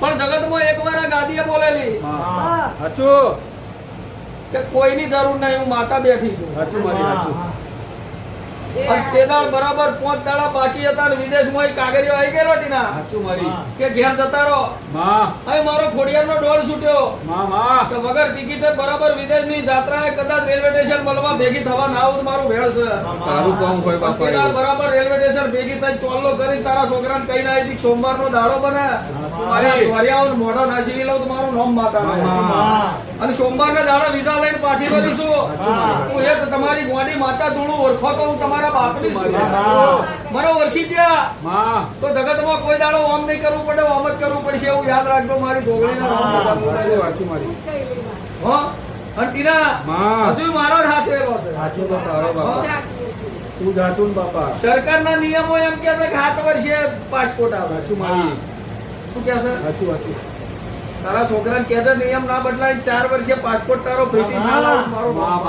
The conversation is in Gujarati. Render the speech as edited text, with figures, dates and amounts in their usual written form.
પણ જગતમાં એકવાર આ ગાદીએ બોલેલી સાચું કે કોઈની જરૂર નહીં, હું માતા બેઠી છું. સાચું મારી સાચું અને તે દાળ બરાબર 5 દાડા બાકી હતા અને વિદેશમાં એક કાગળિયો આવી ગયેલો ટીના સાચું મારી કે ઘેર જતા રહો. માં અહીં મારો ખોડિયારનો ડોળ છૂટ્યો માં કે વગર ટિકિટે બરાબર વિદેશની જાત્રાએ કદાચ રેલવે સ્ટેશન મળવા ભેગી થવા ના આવું તો મારું ભેળ છે. તારું કામ કોઈ પણ તે દાળ બરાબર રેલવે સ્ટેશન ભેગી થઈ ચોલ્લો કરી તારા છોકરાને કઈ ના આવી સોમવારનો દાડો બને મારે દ્વારિયાઓ મોઢો નાસી લઉં તો મારું નામ માતા અને સોમવારના દાડા વિઝા લઈને પાછી કરીશું. હું એક તમારી ગોડી માતા ધૂણું ઓળખો તો હું તમારા બાપની છું. મને ઓળખી જ્યા માં તો જગતમાં કોઈ દાડો ઓમ નહીં કરવું પડે, ઓમ જ કરવું પડશે એવું યાદ રાખજો. મારી જોગણીના નામ સાચું મારી હો અને ટીના માં હજુ મારો જ હાચવેલો છે. સાચું તો તારો બાપા તું સાચું ને બાપા સરકારના નિયમો એમ કે છે કે 7 વર્ષે પાસપોર્ટ આવે. સાચું મારી શું કે છે સાચું સાચું તારા છોકરાને કે છે નિયમ ના બદલાય 4 વર્ષે પાસપોર્ટ તારો ભેટી ના લાવ મારો બાપ.